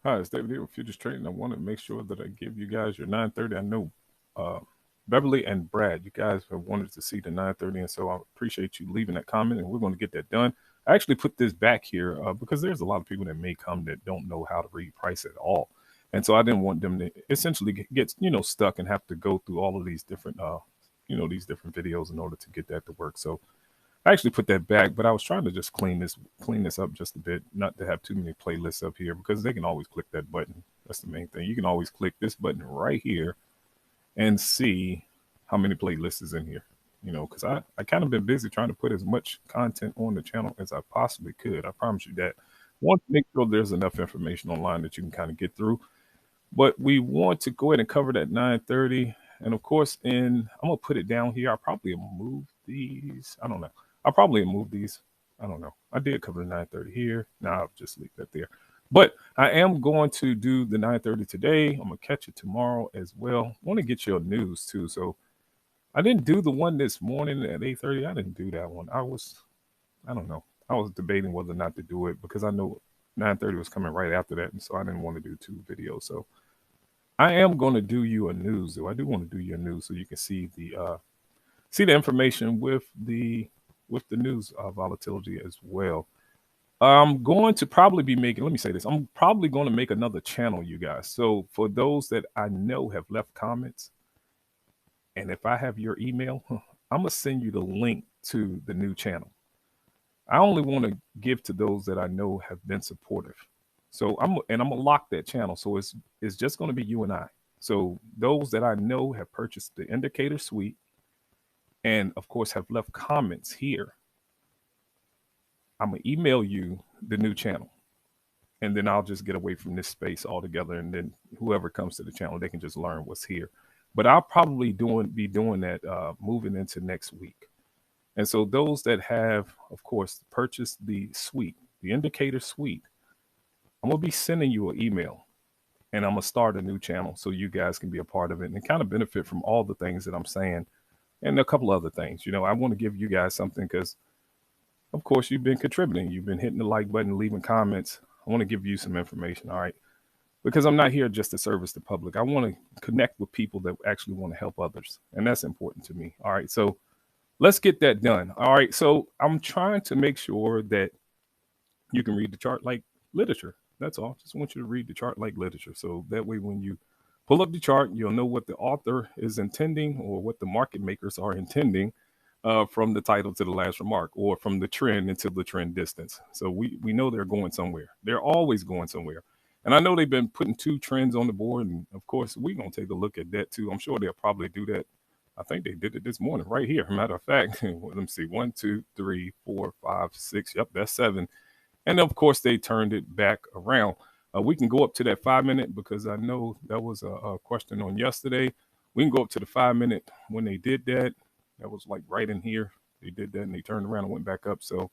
Hi, it's David here with Futures Trading. I want to make sure that I give you guys your 930. I know Beverly and Brad, you guys have wanted to see the 930, and so I appreciate you leaving that comment, and we're going to get that done. I actually put this back here because there's a lot of people that may come that don't know how to read price at all, and so I didn't want them to essentially get stuck and have to go through all of these different these different videos in order to get that to work. So I actually put that back, but I was trying to just clean this up just a bit, not to have too many playlists up here because they can always click that button. That's the main thing. You can always click this button right here and see how many playlists is in here. Because I kind of been busy trying to put as much content on the channel as I possibly could. I promise you that. Want to make sure there's enough information online that you can kind of get through. But we want to go ahead and cover that 930. And of course, I'm gonna put it down here. I'll probably move these. I don't know. I'll probably move these. I don't know. I did cover the 930 here. Now I'll just leave that there. But I am going to do the 930 today. I'm gonna catch it tomorrow as well. Want to get your news too. So I didn't do the one this morning at 8:30. I didn't do that one. I don't know. I was debating whether or not to do it because I know 9:30 was coming right after that, and so I didn't want to do two videos. So I am going to do you a news, though. I do want to do your news so you can see the information with the news volatility as well. I'm going to probably be making. Let me say this. I'm probably going to make another channel, you guys. So for those that I know have left comments, and if I have your email, I'm gonna send you the link to the new channel. I only want to give to those that I know have been supportive. So I'm gonna lock that channel. So it's just gonna be you and I. So those that I know have purchased the indicator suite and of course have left comments here, I'm gonna email you the new channel. And then I'll just get away from this space altogether. And then whoever comes to the channel, they can just learn what's here. But I'll probably be doing that moving into next week. And so those that have, of course, purchased the suite, the indicator suite, I'm going to be sending you an email and I'm going to start a new channel so you guys can be a part of it and kind of benefit from all the things that I'm saying and a couple other things. I want to give you guys something because, of course, you've been contributing. You've been hitting the like button, leaving comments. I want to give you some information, all right? Because I'm not here just to service the public. I want to connect with people that actually want to help others. And that's important to me, all right? So let's get that done. All right. So I'm trying to make sure that you can read the chart like literature. That's all. Just want you to read the chart like literature. So that way, when you pull up the chart, you'll know what the author is intending or what the market makers are intending from the title to the last remark or from the trend into the trend distance. So we know they're going somewhere. They're always going somewhere. And I know they've been putting two trends on the board. And of course, we're going to take a look at that too. I'm sure they'll probably do that. I think they did it this morning right here. Matter of fact, let me see. 1, 2, 3, 4, 5, 6. Yep, that's 7. And of course, they turned it back around. We can go up to that 5-minute because I know that was a question on yesterday. We can go up to the 5-minute when they did that. That was like right in here. They did that and they turned around and went back up. So,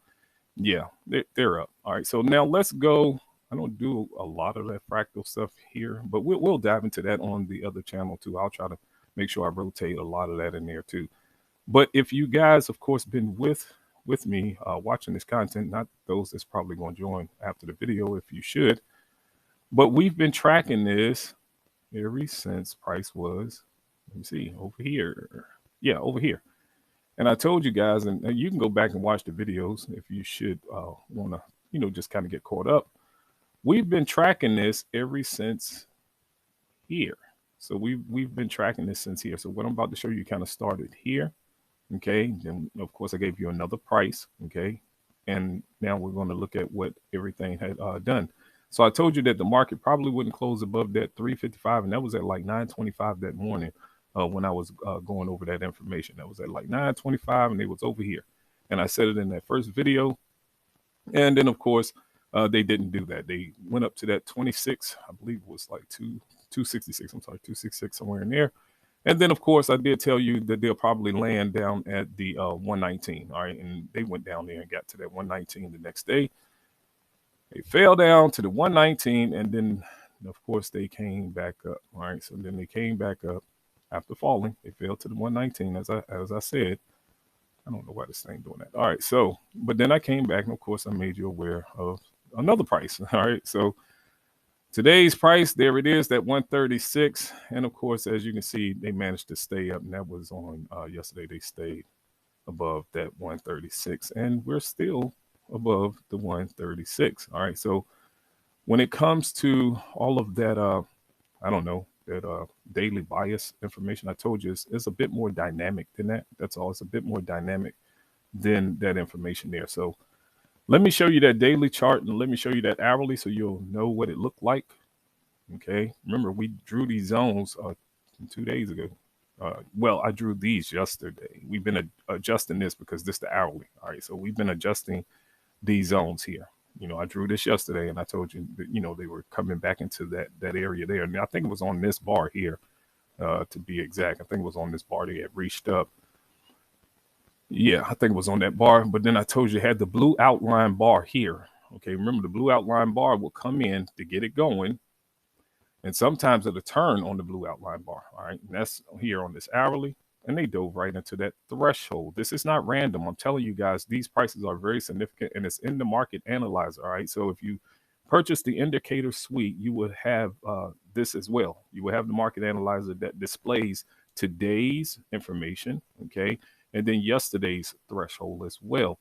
yeah, they're up. All right. So now let's go. I don't do a lot of that fractal stuff here, but we'll dive into that on the other channel too. I'll try to make sure I rotate a lot of that in there too. But if you guys, of course, been with me watching this content, not those that's probably going to join after the video, if you should, but we've been tracking this ever since price was, let me see, over here. Yeah, over here. And I told you guys, and you can go back and watch the videos if you should want to, just kind of get caught up. We've been tracking this ever since here. So we've been tracking this since here. So what I'm about to show you kind of started here. Okay. Then of course I gave you another price. Okay. And now we're going to look at what everything had done. So I told you that the market probably wouldn't close above that 355, and that was at like 925 that morning when I was going over that information. That was at like 925, and it was over here. And I said it in that first video. And then of course they didn't do that. They went up to that 26. I believe it was like 266. I'm sorry, 266 somewhere in there. And then, of course, I did tell you that they'll probably land down at the 119. All right. And they went down there and got to that 119 the next day. They fell down to the 119. And then, of course, they came back up. All right. So then they came back up after falling. They fell to the 119, as I said. I don't know why this thing doing that. All right. So, but then I came back. And, of course, I made you aware of another price. All right. So Today's price, there it is, that 136. And of course, as you can see, they managed to stay up, and that was on yesterday. They stayed above that 136, and we're still above the 136. All right. So when it comes to all of that, I don't know, that daily bias information I told you is a bit more dynamic than that. That's all. It's a bit more dynamic than that information there. So let me show you that daily chart, and let me show you that hourly so you'll know what it looked like. Okay. Remember, we drew these zones 2 days ago. Well, I drew these yesterday. We've been adjusting this because this is the hourly. All right. So we've been adjusting these zones here. I drew this yesterday, and I told you that, they were coming back into that area there. And I think it was on this bar here, to be exact. I think it was on this bar they had reached up. Yeah, I think it was on that bar. But then I told you it had the blue outline bar here. Okay, remember the blue outline bar will come in to get it going. And sometimes it'll turn on the blue outline bar. All right, and that's here on this hourly. And they dove right into that threshold. This is not random. I'm telling you guys, these prices are very significant, and it's in the market analyzer. All right. So if you purchase the indicator suite, you would have this as well. You will have the market analyzer that displays today's information. Okay. And then yesterday's threshold as well.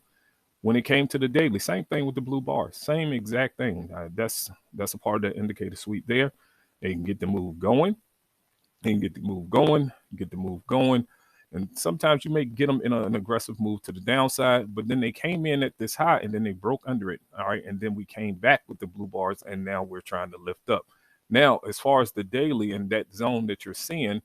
When it came to the daily, same thing with the blue bar, same exact thing. That's a part of the indicator suite there. They can get the move going. And get the move going, and sometimes you may get them in an aggressive move to the downside, but then they came in at this high and then they broke under it. All right, and then we came back with the blue bars, and now we're trying to lift up. Now, as far as the daily and that zone that you're seeing,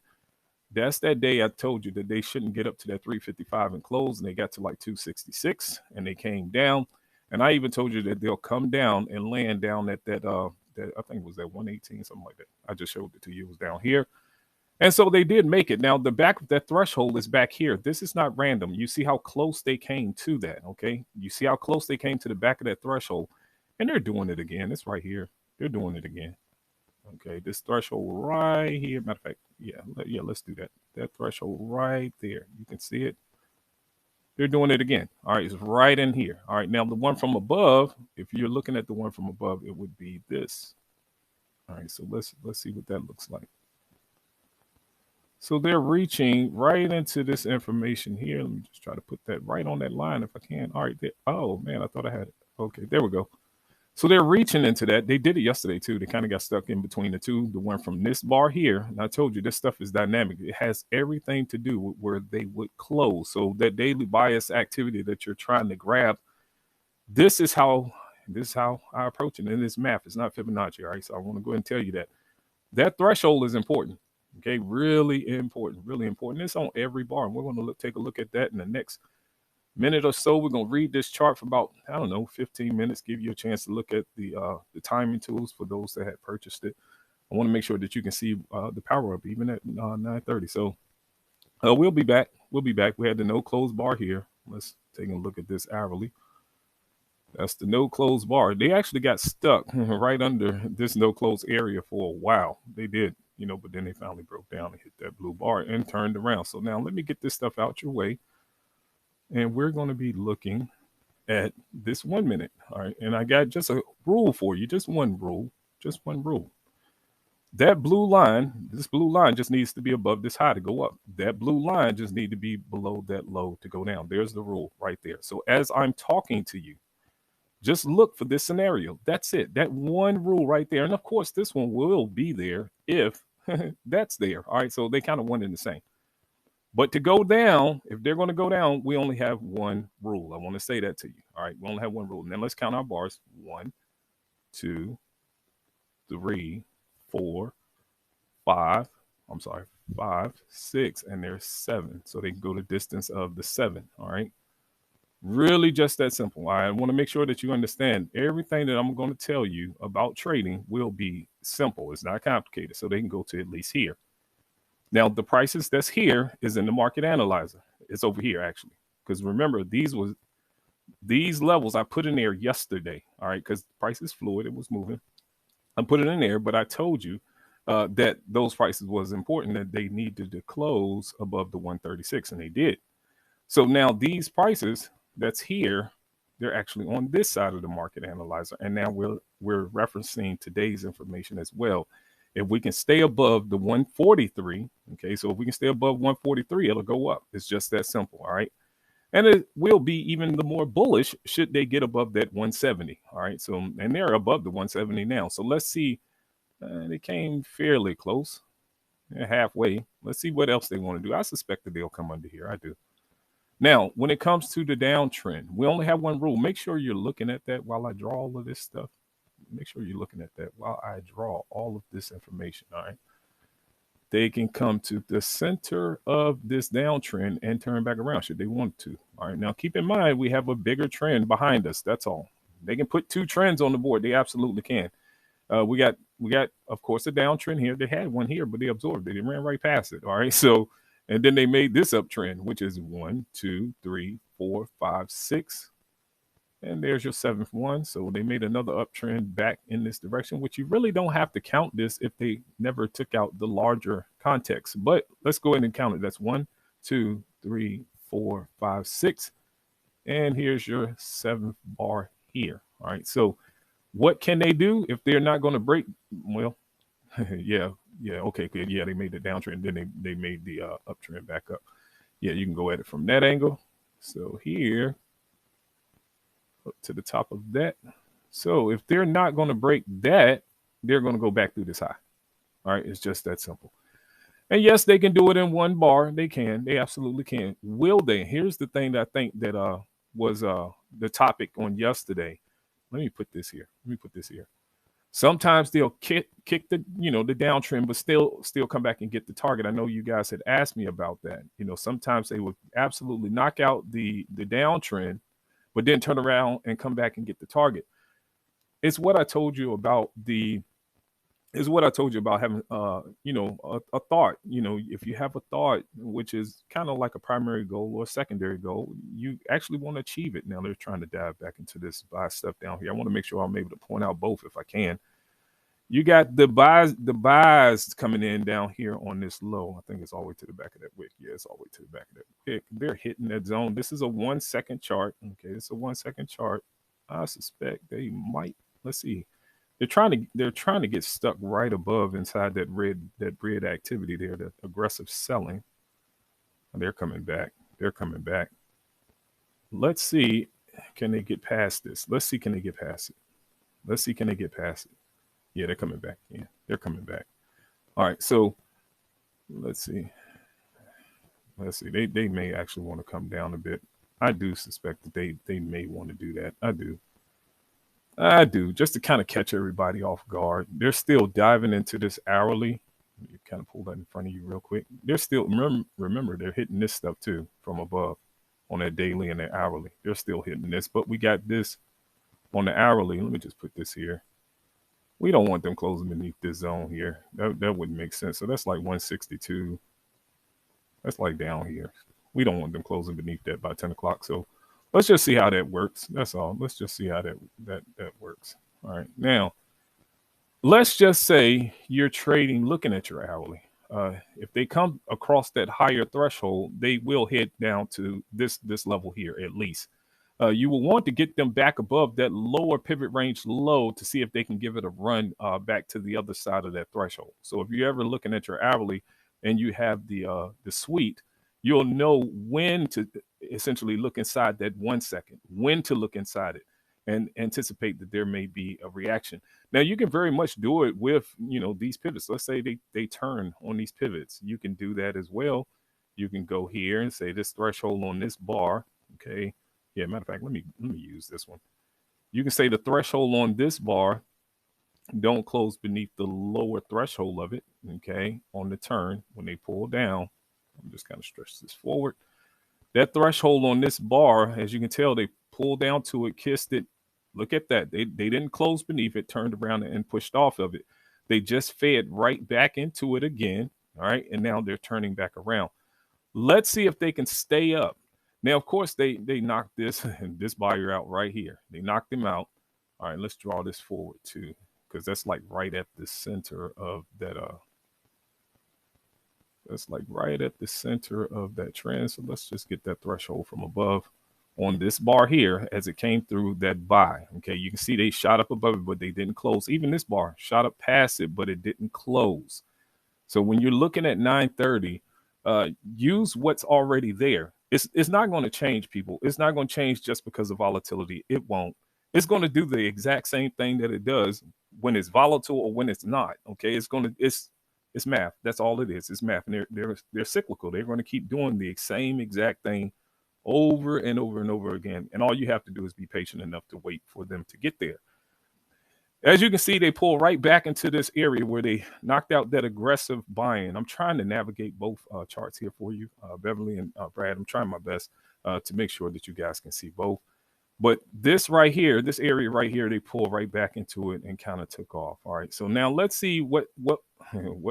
that's that day I told you that they shouldn't get up to that 355 and close, and they got to like 266, and they came down. And I even told you that they'll come down and land down at that I think it was that 118, something like that. I just showed it to you. It was down here. And so they did make it. Now, the back of that threshold is back here. This is not random. You see how close they came to that, okay? You see how close they came to the back of that threshold. And they're doing it again. It's right here. They're doing it again. Okay, this threshold right here. Matter of fact, yeah, let's do that. That threshold right there. You can see it. They're doing it again. All right, it's right in here. All right, now the one from above, if you're looking at the one from above, it would be this. All right, so let's see what that looks like. So they're reaching right into this information here. Let me just try to put that right on that line if I can. All right. Oh, man, I thought I had it. Okay, there we go. So they're reaching into that. They did it yesterday, too. They kind of got stuck in between the two. The one from this bar here, and I told you this stuff is dynamic. It has everything to do with where they would close. So that daily bias activity that you're trying to grab, this is how I approach it. And it's math. It's not Fibonacci, all right? So I want to go ahead and tell you that. That threshold is important. Okay, really important, really important. It's on every bar, and we're going to take a look at that in the next minute or so. We're going to read this chart for about, 15 minutes, give you a chance to look at the timing tools for those that had purchased it. I want to make sure that you can see the power up even at 9:30. So we'll be back. We had the no close bar here. Let's take a look at this hourly. That's the no close bar. They actually got stuck right under this no close area for a while. They did. But then they finally broke down and hit that blue bar and turned around. So now let me get this stuff out your way. And we're going to be looking at this 1 minute. All right. And I got just a rule for you. Just one rule. That blue line, this blue line just needs to be above this high to go up. That blue line just need to be below that low to go down. There's the rule right there. So as I'm talking to you, just look for this scenario. That's it. That one rule right there. And of course, this one will be there if that's there. All right. So they kind of one and the same. But to go down, if they're going to go down, we only have one rule. I want to say that to you. All right. We only have one rule. Now let's count our bars. 1, 2, 3, 4, 5. I'm sorry. 5, 6, and there's 7. So they can go the distance of the 7. All right. Really just that simple. I want to make sure that you understand everything that I'm going to tell you about trading will be simple. It's not complicated. So they can go to at least here. Now, the prices that's here is in the market analyzer. It's over here, actually. Because remember, these levels I put in there yesterday. All right, because the price is fluid. It was moving. I put it in there, but I told you that those prices was important, that they needed to close above the 136, and they did. So now these prices that's here, they're actually on this side of the market analyzer. And now we're referencing today's information as well. If we can stay above the 143, okay, so if we can stay above 143, it'll go up. It's just that simple, all right? And it will be even the more bullish should they get above that 170, all right? So, and they're above the 170 now. So let's see, they came fairly close, halfway. Let's see what else they want to do. I suspect that they'll come under here. I do. Now, when it comes to the downtrend, we only have one rule. Make sure you're looking at that while I draw all of this stuff. Make sure you're looking at that while I draw all of this information, all right? They can come to the center of this downtrend and turn back around should they want to. All right, now keep in mind, we have a bigger trend behind us. That's all. They can put two trends on the board. They absolutely can. We got, of course, a downtrend here. They had one here, but they absorbed it. They ran right past it. All right, so, and then they made this uptrend, which is 1, 2, 3, 4, 5, 6. And there's your 7th one. So they made another uptrend back in this direction, which you really don't have to count this if they never took out the larger context. But let's go ahead and count it. That's 1, 2, 3, 4, 5, 6. And here's your 7th bar here. All right. So what can they do if they're not going to break? Well, yeah. Okay, good. Yeah, they made the downtrend. Then they made the uptrend back up. Yeah, you can go at it from that angle. So here, up to the top of that. So if they're not going to break that, they're going to go back through this high. All right, it's just that simple. And yes, they can do it in one bar. They can. They absolutely can. Will they? Here's the thing that I think that was the topic on yesterday. Let me put this here. Sometimes they'll kick the the downtrend, but still come back and get the target. I know you guys had asked me about that. Sometimes they will absolutely knock out the downtrend, but then turn around and come back and get the target. It's what I told you about having a thought. If you have a thought which is kind of like a primary goal or a secondary goal, you actually want to achieve it. Now they're trying to dive back into this buy stuff down here. I want to make sure I'm able to point out both if I can. You got the buys coming in down here on this low. I think it's all the way to the back of that wick. Yeah, it's all the way to the back of that wick. They're hitting that zone. This is a 1 second chart. Okay, it's a 1 second chart. I suspect they might. Let's see. They're trying to get stuck right above inside that red activity there, the aggressive selling. And they're coming back. Let's see, can they get past this? Let's see, can they get past it? Yeah, they're coming back. Yeah, they're coming back. All right, so let's see. They may actually want to come down a bit. I do suspect that they may want to do that. I do, just to kind of catch everybody off guard. They're still diving into this hourly. You kind of pull that in front of you real quick. They're still, remember, they're hitting this stuff too from above on their daily and their hourly. They're still hitting this, but we got this on the hourly. Let me just put this here. We don't want them closing beneath this zone here. That wouldn't make sense. So that's like 162. That's like down here. We don't want them closing beneath that by 10 o'clock. So let's just see how that works. That's all. Let's just see how that works. All right. Now, let's just say you're trading, looking at your hourly. If they come across that higher threshold, they will hit down to this level here at least. You will want to get them back above that lower pivot range low to see if they can give it a run back to the other side of that threshold. So if you're ever looking at your hourly and you have the suite, you'll know when to essentially look inside that 1 second, when to look inside it and anticipate that there may be a reaction. Now, you can very much do it with, these pivots. Let's say they turn on these pivots. You can do that as well. You can go here and say this threshold on this bar, okay? Yeah, matter of fact, let me use this one. You can say the threshold on this bar don't close beneath the lower threshold of it, okay, on the turn when they pull down. I'm just kind of stretch this forward. That threshold on this bar, as you can tell, they pulled down to it, kissed it. Look at that. They didn't close beneath it, turned around and pushed off of it. They just fed right back into it again, all right, and now they're turning back around. Let's see if they can stay up. Now, of course, they knocked this and this buyer out right here. They knocked him out. All right, let's draw this forward too, because that's like right at the center of that. That's like right at the center of that trend. So let's just get that threshold from above on this bar here as it came through that buy. Okay, you can see they shot up above it, but they didn't close. Even this bar shot up past it, but it didn't close. So when you're looking at 930, use what's already there. It's not going to change, people. It's not going to change just because of volatility. It won't. It's going to do the exact same thing that it does when it's volatile or when it's not. Okay, it's math. That's all it is. It's math, and they're cyclical. They're going to keep doing the same exact thing over and over and over again. And all you have to do is be patient enough to wait for them to get there. As you can see, they pull right back into this area where they knocked out that aggressive buying. I'm trying to navigate both charts here for you, Beverly and Brad. I'm trying my best to make sure that you guys can see both. But this right here, this area right here, they pull right back into it and kind of took off. All right. So now let's see what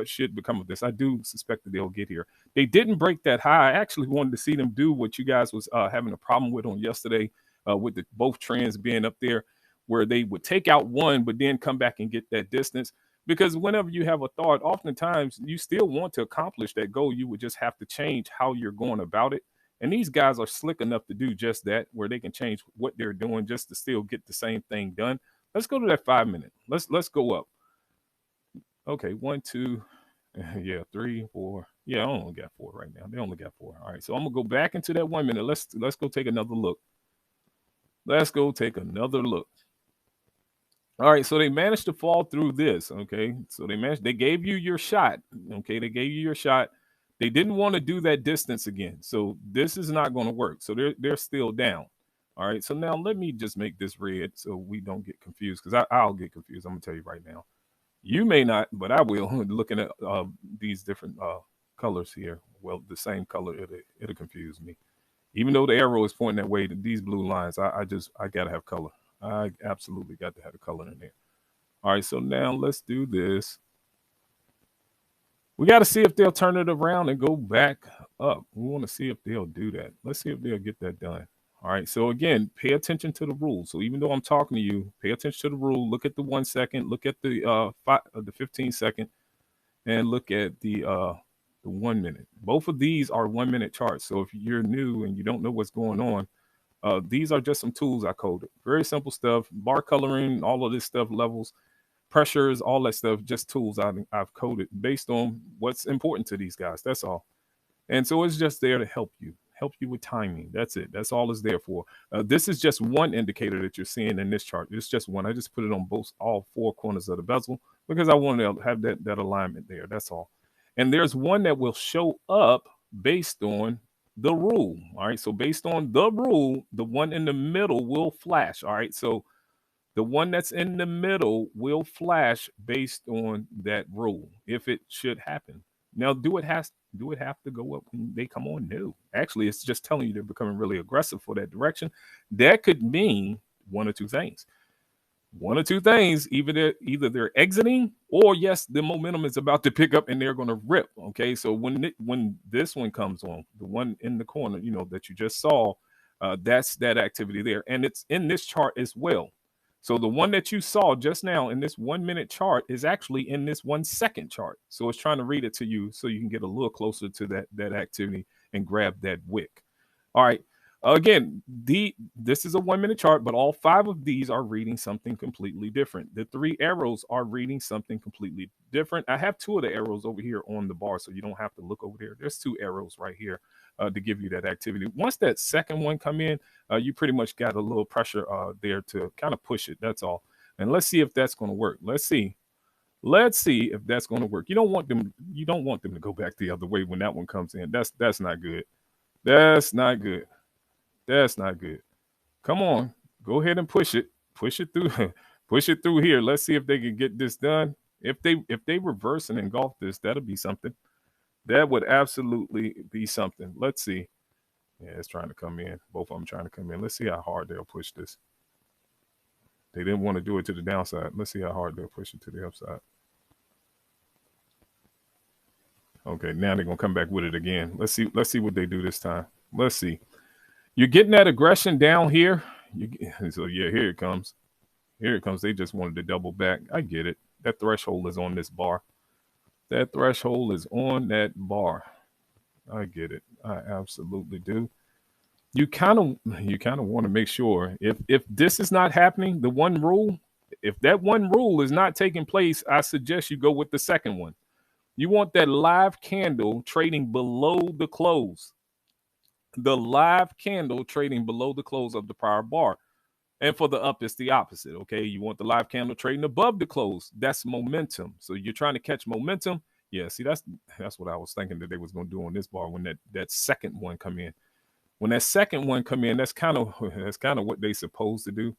should become of this. I do suspect that they'll get here. They didn't break that high. I actually wanted to see them do what you guys was having a problem with on yesterday with both trends being up there, where they would take out one, but then come back and get that distance. Because whenever you have a thought, oftentimes you still want to accomplish that goal. You would just have to change how you're going about it. And these guys are slick enough to do just that, where they can change what they're doing just to still get the same thing done. Let's go to that 5 minute. Let's go up. Okay, 1, 2, yeah, 3, 4. Yeah, I only got 4 right now. They only got 4. All right, so I'm gonna go back into that 1 minute. Let's go take another look. Let's go take another look. All right, so they managed to fall through this. Okay, so they gave you your shot. Okay, they gave you your shot. They didn't want to do that distance again. So this is not going to work. So they're still down. All right. So now let me just make this red so we don't get confused, because I'll get confused. I'm going to tell you right now. You may not, but I will. Looking at these different colors here. Well, the same color, it'll confuse me. Even though the arrow is pointing that way, these blue lines, I got to have color. I absolutely got to have the color in there. All right. So now let's do this. We got to see if they'll turn it around and go back up. We want to see if they'll do that. Let's see if they'll get that done. All right. So again, pay attention to the rules. So even though I'm talking to you, pay attention to the rule. Look at the 1 second. Look at the 15 second, and look at the 1 minute. Both of these are 1 minute charts. So if you're new and you don't know what's going on, these are just some tools I coded. Very simple stuff. Bar coloring, all of this stuff, levels, pressures, all that stuff, just tools I've coded based on what's important to these guys. That's all. And so it's just there to help you with timing. That's it. That's all it's there for. This is just one indicator that you're seeing in this chart. It's just one. I just put it on all 4 corners of the bezel because I wanted to have that alignment there. That's all. And there's one that will show up based on the rule. All right. So based on the rule, the one in the middle will flash. All right. So the one that's in the middle will flash based on that rule if it should happen. Now, do it have to go up when they come on? No. Actually, it's just telling you they're becoming really aggressive for that direction. That could mean one or two things. One or two things. Either they're exiting, or yes, the momentum is about to pick up and they're going to rip. Okay, so when this one comes on, the one in the corner, that you just saw, that's that activity there, and it's in this chart as well. So the one that you saw just now in this 1 minute chart is actually in this 1 second chart. So it's trying to read it to you so you can get a little closer to that activity and grab that wick. All right. Again, this is a 1 minute chart, but all 5 of these are reading something completely different. The 3 arrows are reading something completely different. I have 2 of the arrows over here on the bar, so you don't have to look over there. There's 2 arrows right here to give you that activity. Once that second one come in, you pretty much got a little pressure there to kind of push it. That's all. And let's see if that's going to work. Let's see if that's going to work. You don't want them to go back the other way when that one comes in. That's not good. That's not good. That's not good. Come on, go ahead and push it through. Push it through here. Let's see if they can get this done. If they reverse and engulf this, that'll be something. That would absolutely be something. Let's see. Yeah, it's trying to come in. Both of them trying to come in. Let's see how hard they'll push this. They didn't want to do it to the downside. Let's see how hard they'll push it to the upside. Okay, now they're gonna come back with it again. Let's see what they do this time. Let's see. You're getting that aggression down here. So yeah, here it comes. Here it comes. They just wanted to double back. I get it. That threshold is on this bar. That threshold is on that bar. I get it. I absolutely do. you kind of want to make sure if this is not happening, the one rule, if that one rule is not taking place, I suggest you go with the second one. You want that live candle trading below the close. The live candle trading below the close of the prior bar. And for the up, it's the opposite. Okay. You want the live candle trading above the close. That's momentum. So you're trying to catch momentum. Yeah, see, that's what I was thinking that they was gonna do on this bar when that second one come in. When that second one come in, that's kind of what they supposed to do.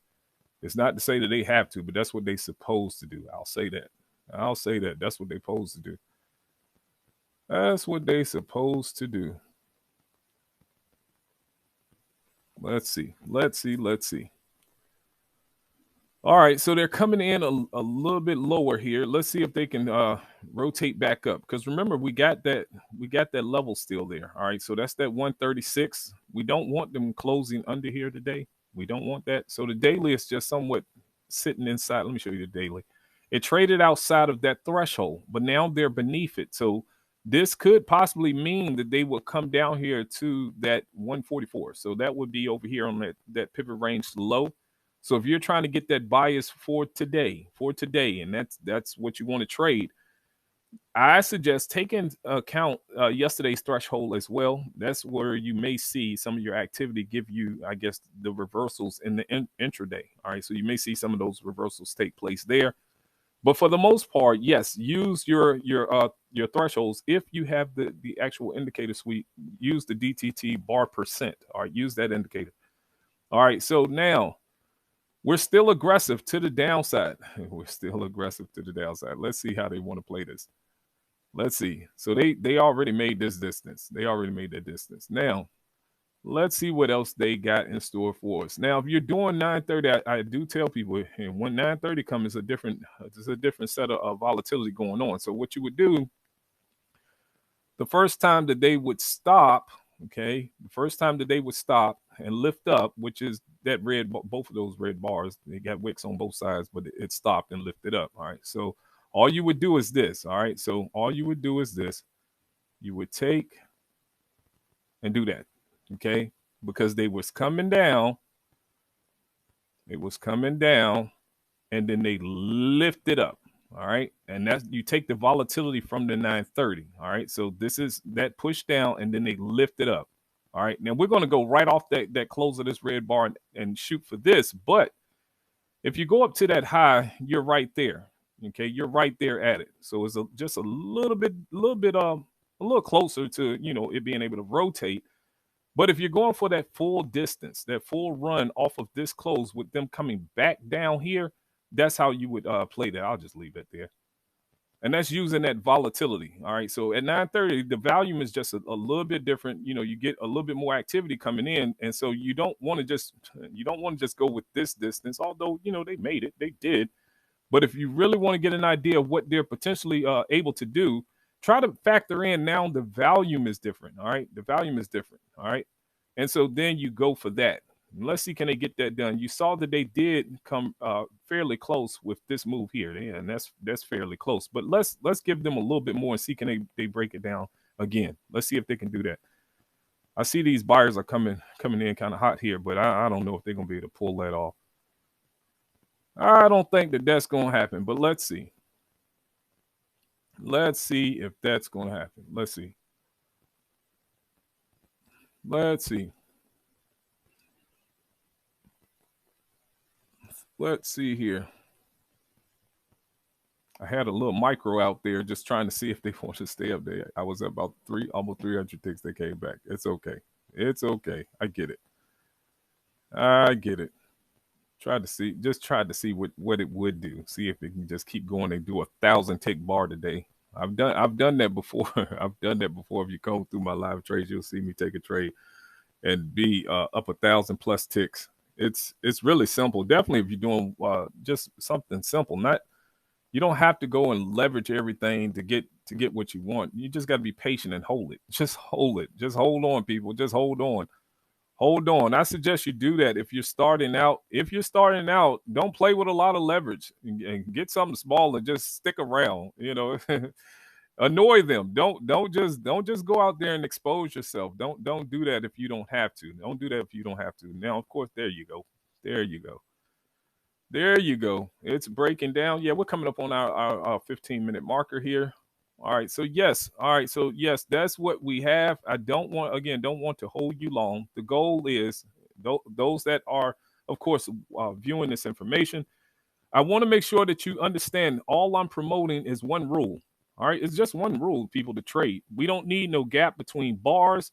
It's not to say that they have to, but that's what they supposed to do. I'll say that. I'll say that. That's what they supposed to do. That's what they supposed to do. Let's see. Let's see. Let's see. All right, so they're coming in a little bit lower here. Let's see if they can rotate back up. Because remember, we got that level still there. All right, so that's that 136. We don't want them closing under here today. We don't want that. So the daily is just somewhat sitting inside. Let me show you the daily. It traded outside of that threshold, but now they're beneath it. So this could possibly mean that they will come down here to that 144. So that would be over here on that pivot range low. So if you're trying to get that bias for today, and that's what you want to trade, I suggest taking account yesterday's threshold as well. That's where you may see some of your activity give you, I guess, the reversals in the intraday. All right, so you may see some of those reversals take place there. But for the most part, yes, use your thresholds. If you have the actual indicator suite, use the DTT bar percent. All right, use that indicator. All right, so now we're still aggressive to the downside. We're still aggressive to the downside. Let's see how they want to play this. Let's see. So they already made this distance. They already made that distance. Now, let's see what else they got in store for us. Now, if you're doing 930, I do tell people, and when 930 comes, there's a different set of volatility going on. So what you would do, the first time that they would stop, okay, the first time that they would stop and lift up, which is that red, both of those red bars, they got wicks on both sides, but it stopped and lifted up. All right. So all you would do is this. All right. So all you would do is this. You would take and do that. Okay. Because they was coming down. It was coming down and then they lifted up. All right. And that's, you take the volatility from the 930. All right. So this is that push down and then they lift it up. All right. Now we're going to go right off that close of this red bar and shoot for this. But if you go up to that high, you're right there. Okay. You're right there at it. So it's just a little closer to, it being able to rotate. But if you're going for that full distance, that full run off of this close with them coming back down here, that's how you would play that. I'll just leave it there. And that's using that volatility. All right. So at 930, the volume is just a little bit different. You get a little bit more activity coming in. And so you don't want to just go with this distance, although, they made it. They did. But if you really want to get an idea of what they're potentially able to do, try to factor in now the volume is different. All right. The volume is different. All right. And so then you go for that. Let's see, can they get that done? You saw that they did come fairly close with this move here. Yeah, and that's fairly close. But let's give them a little bit more and see, can they break it down again. Let's see if they can do that. I see these buyers are coming in kind of hot here, but I don't know if they're going to be able to pull that off. I don't think that's going to happen, but let's see. Let's see if that's going to happen. Let's see. Let's see. Let's see here. I had a little micro out there just trying to see if they want to stay up there. I was at about almost 300 ticks. They came back. It's okay. It's okay. I get it. I get it. Tried to see what it would do. See if it can just keep going and do 1,000 tick bar today. I've done that before. I've done that before. If you go through my live trades, you'll see me take a trade and be up 1,000 plus ticks. It's really simple. Definitely if you're doing just something simple. You don't have to go and leverage everything to get what you want. You just got to be patient and hold it. Just hold it. Just hold on, people. Just hold on. Hold on. I suggest you do that if you're starting out. If you're starting out, don't play with a lot of leverage and get something small and just stick around. Annoy them. Don't just go out there and expose yourself. Don't do that if you don't have to. Don't do that if you don't have to. Now, of course, there you go. There you go. There you go. It's breaking down. Yeah, we're coming up on our 15-minute marker here. All right. So yes. All right. So yes, that's what we have. I don't want to hold you long. The goal is those that are, of course, viewing this information. I want to make sure that you understand all I'm promoting is one rule. All right. It's just one rule, people, to trade. We don't need no gap between bars.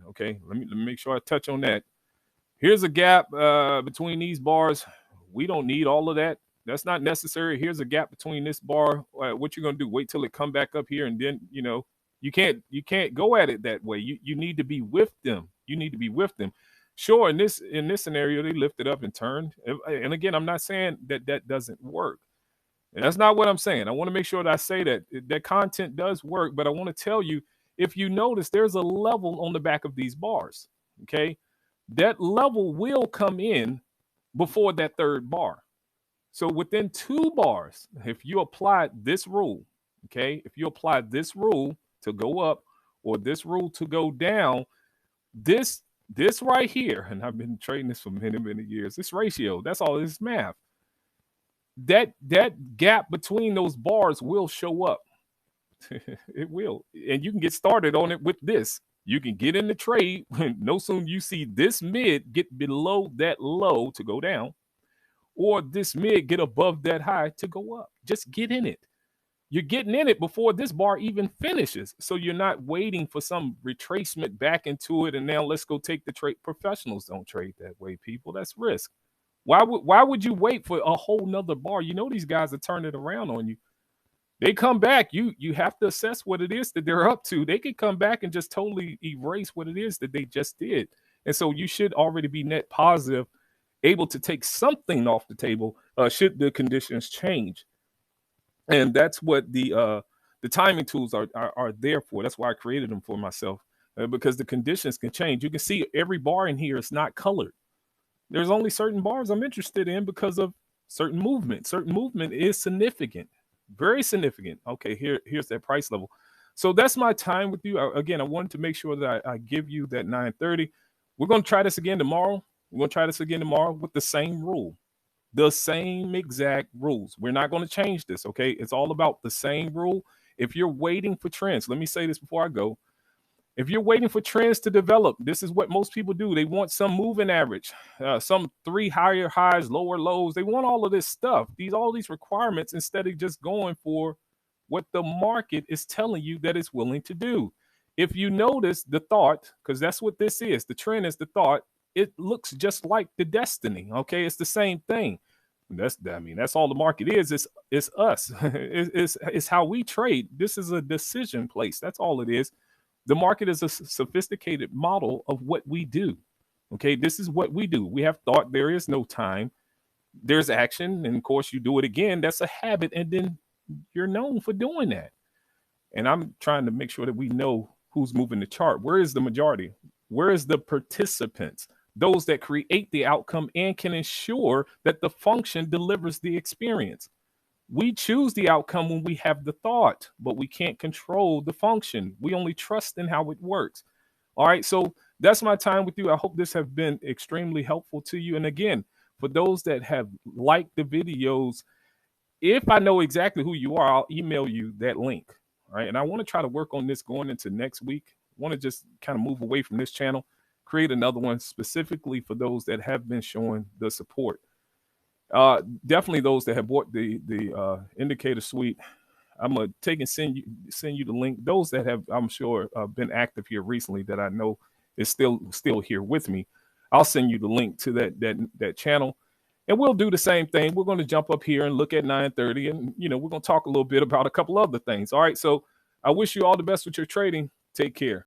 Okay. Let me make sure I touch on that. Here's a gap between these bars. We don't need all of that. That's not necessary. Here's a gap between this bar. What you're gonna do? Wait till it come back up here, and then you can't go at it that way. You need to be with them. You need to be with them. Sure, in this scenario, they lifted up and turned. And again, I'm not saying that doesn't work. And that's not what I'm saying. I want to make sure that I say that content does work, but I want to tell you, if you notice, there's a level on the back of these bars. Okay, that level will come in before that third bar. So within 2 bars, if you apply this rule, okay, if you apply this rule to go up or this rule to go down, this right here, and I've been trading this for many years, this ratio, that's all, this math. That gap between those bars will show up. It will. And you can get started on it with this. You can get in the trade when no sooner you see this mid get below that low to go down, or this mid get above that high to go up. Just get in it. You're getting in it before this bar even finishes. So you're not waiting for some retracement back into it. And now let's go take the trade. Professionals don't trade that way, people. That's risk. Why would you wait for a whole nother bar? You know these guys are turning it around on you. They come back. You have to assess what it is that they're up to. They could come back and just totally erase what it is that they just did. And so you should already be net positive, able to take something off the table should the conditions change. And that's what the timing tools are there for. That's why I created them for myself, because the conditions can change. You can see every bar in here is not colored. There's only certain bars I'm interested in because of certain movement. Certain movement is significant. Very significant. Okay, here's that price level. So that's my time with you. Again, I wanted to make sure that I give you that 9:30. We're going to try this again tomorrow. We're going to try this again tomorrow with the same rule. The same exact rules. We're not going to change this, okay? It's all about the same rule. If you're waiting for trends, let me say this before I go. If you're waiting for trends to develop, this is what most people do. They want some moving average, some 3 higher highs, lower lows. They want all of this stuff, all these requirements, instead of just going for what the market is telling you that it's willing to do. If you notice the thought, because that's what this is, the trend is the thought, it looks just like the destiny. Okay, it's the same thing. That's all the market is. It's us. It's how we trade. This is a decision place. That's all it is. The market is a sophisticated model of what we do. Okay, this is what we do. We have thought. There is no time. There's action. And of course, you do it again. That's a habit. And then you're known for doing that. And I'm trying to make sure that we know who's moving the chart. Where is the majority? Where is the participants? Those that create the outcome and can ensure that the function delivers the experience. We choose the outcome when we have the thought, but we can't control the function. We only trust in how it works. All right, so that's my time with you. I hope this has been extremely helpful to you. And again, for those that have liked the videos, if I know exactly who you are, I'll email you that link. All right, and I want to try to work on this going into next week. I want to just kind of move away from this channel, create another one specifically for those that have been showing the support. Definitely those that have bought the DayTraderToday. I'm gonna take and send you the link. Those that have, I'm sure, been active here recently that I know is still here with me, I'll send you the link to that channel, and we'll do the same thing. We're going to jump up here and look at 9:30, and we're going to talk a little bit about a couple other things. All right, so I wish you all the best with your trading. Take care.